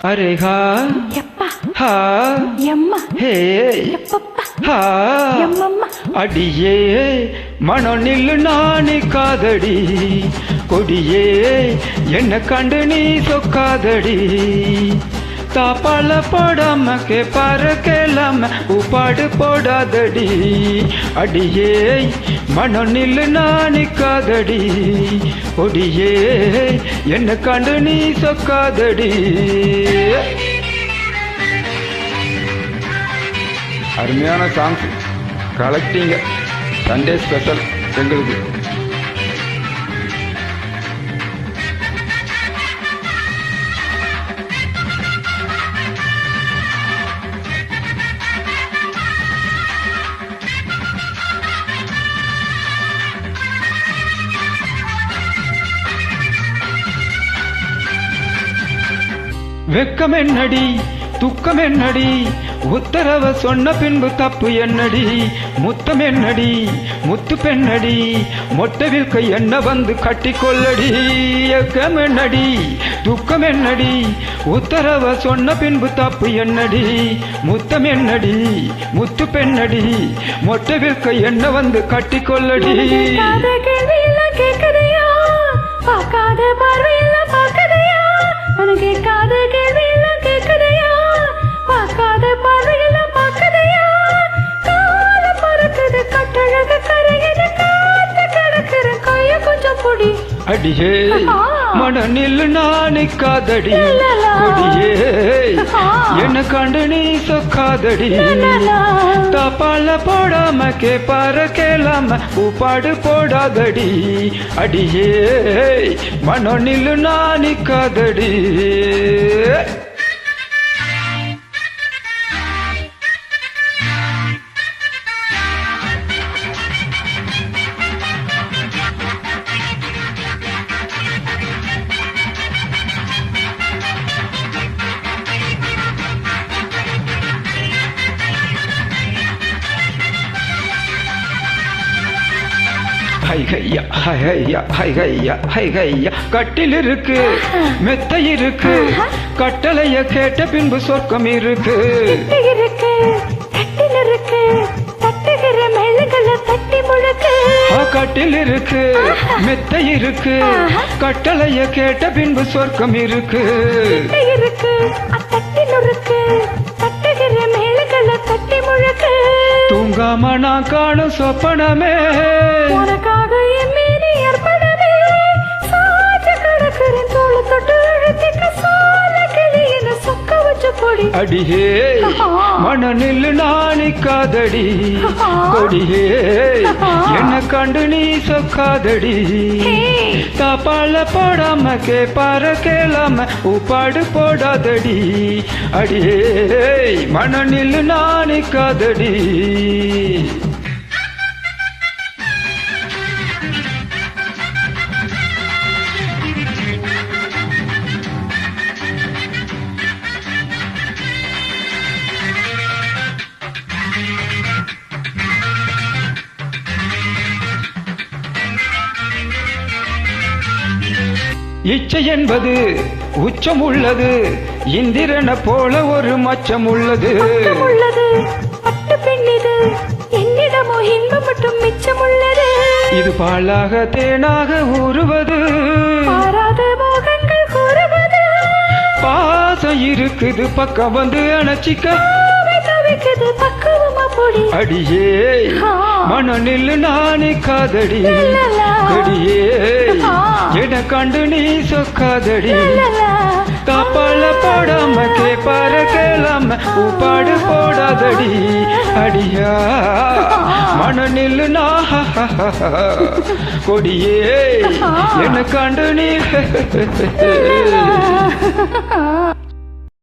अरे हा यप्पा हा यम्मा हे यप्पप्पा हा यम्मम्मा அடியே மனோ நில்லு நானி காதடி கொடியே என்ன கண்டு நீ சொக்காதடி தாப்பால போடாம கேப்பார கேளாம உப்பாடு போடாதடி அடியே மனோ நில்லு நானி காதடி கொடியே என்ன கண்டு நீ சொக்காதடி. அருமையான சாங்ஸ் கலெக்டிங்க சண்டே ஸ்பெஷல் எங்களுக்கு. வெக்கம் என்னடி துக்கம் என்னடி உத்தரவ சொன்ன பின்பு தப்பு என்னடி முத்தம் என்னடி முத்து பெண்ணடி மொட்டை வில்கை என்ன வந்து கட்டிக்கொள்ளடி. வெக்கம் என்னடி துக்கம் என்னடி உத்தரவ சொன்ன பின்பு தப்பு என்னடி முத்தம் என்னடி முத்து பெண்ணடி மொட்டை வில்கை என்ன வந்து கட்டிக்கொள்ளடி. அடியே மன நில்லு நானி காதடி கொடியே என்ன கண்டு நீ சொக்காதடி தாப்பால போடாம கேப்பார கேளாம உப்பாடு போடாதடி அடியே மன நில்லு நானி காதடி. கட்டில் இருக்கு மெத்தை இருக்கு கட்டளைய கேட்ட பின்பு சொர்க்கம் இருக்கு. கட்டில் இருக்கு மெத்தை இருக்கு கட்டளைய கேட்ட பின்பு சொர்க்கம் இருக்கு. தூங்காம நான் காணும் சொப்பனமே உனக்காக என் மீறி ஏற்படவே சாச்ச கடற்கரை தோள தொட்டு அழுத்திக்க சால கிளியின சொக்க வச்ச பொடி அடியே மன நில்லு நானி காதடி கொடியே என்ன கண்டு நீ சொக்காதடி தாப்பால போடாம கேப்பார கேளாம உப்பாடு போடாதடி அடியே மன நில்லு நானி காதடி. இச்சை என்பது உச்சம் உள்ளது இந்திரன போல ஒரு மச்சம் உள்ளது. என்னிடமோ இன்பம் மட்டும் மிச்சம் உள்ளது. இது பாலாக தேனாக ஊறுவது மோகங்கள் கூறுவது. பாசம் இருக்குது பக்கம் வந்து அணைச்சிக்க அடியே மன நில்லு நானி காதடி கொடியே என கண்டு நீ சொக்காதடி தாப்பால போடாம கேப்பார கேளாம உப்பாடு போடாதடி அடியா மன நில்லு நா கொடியே என கண்டு நீ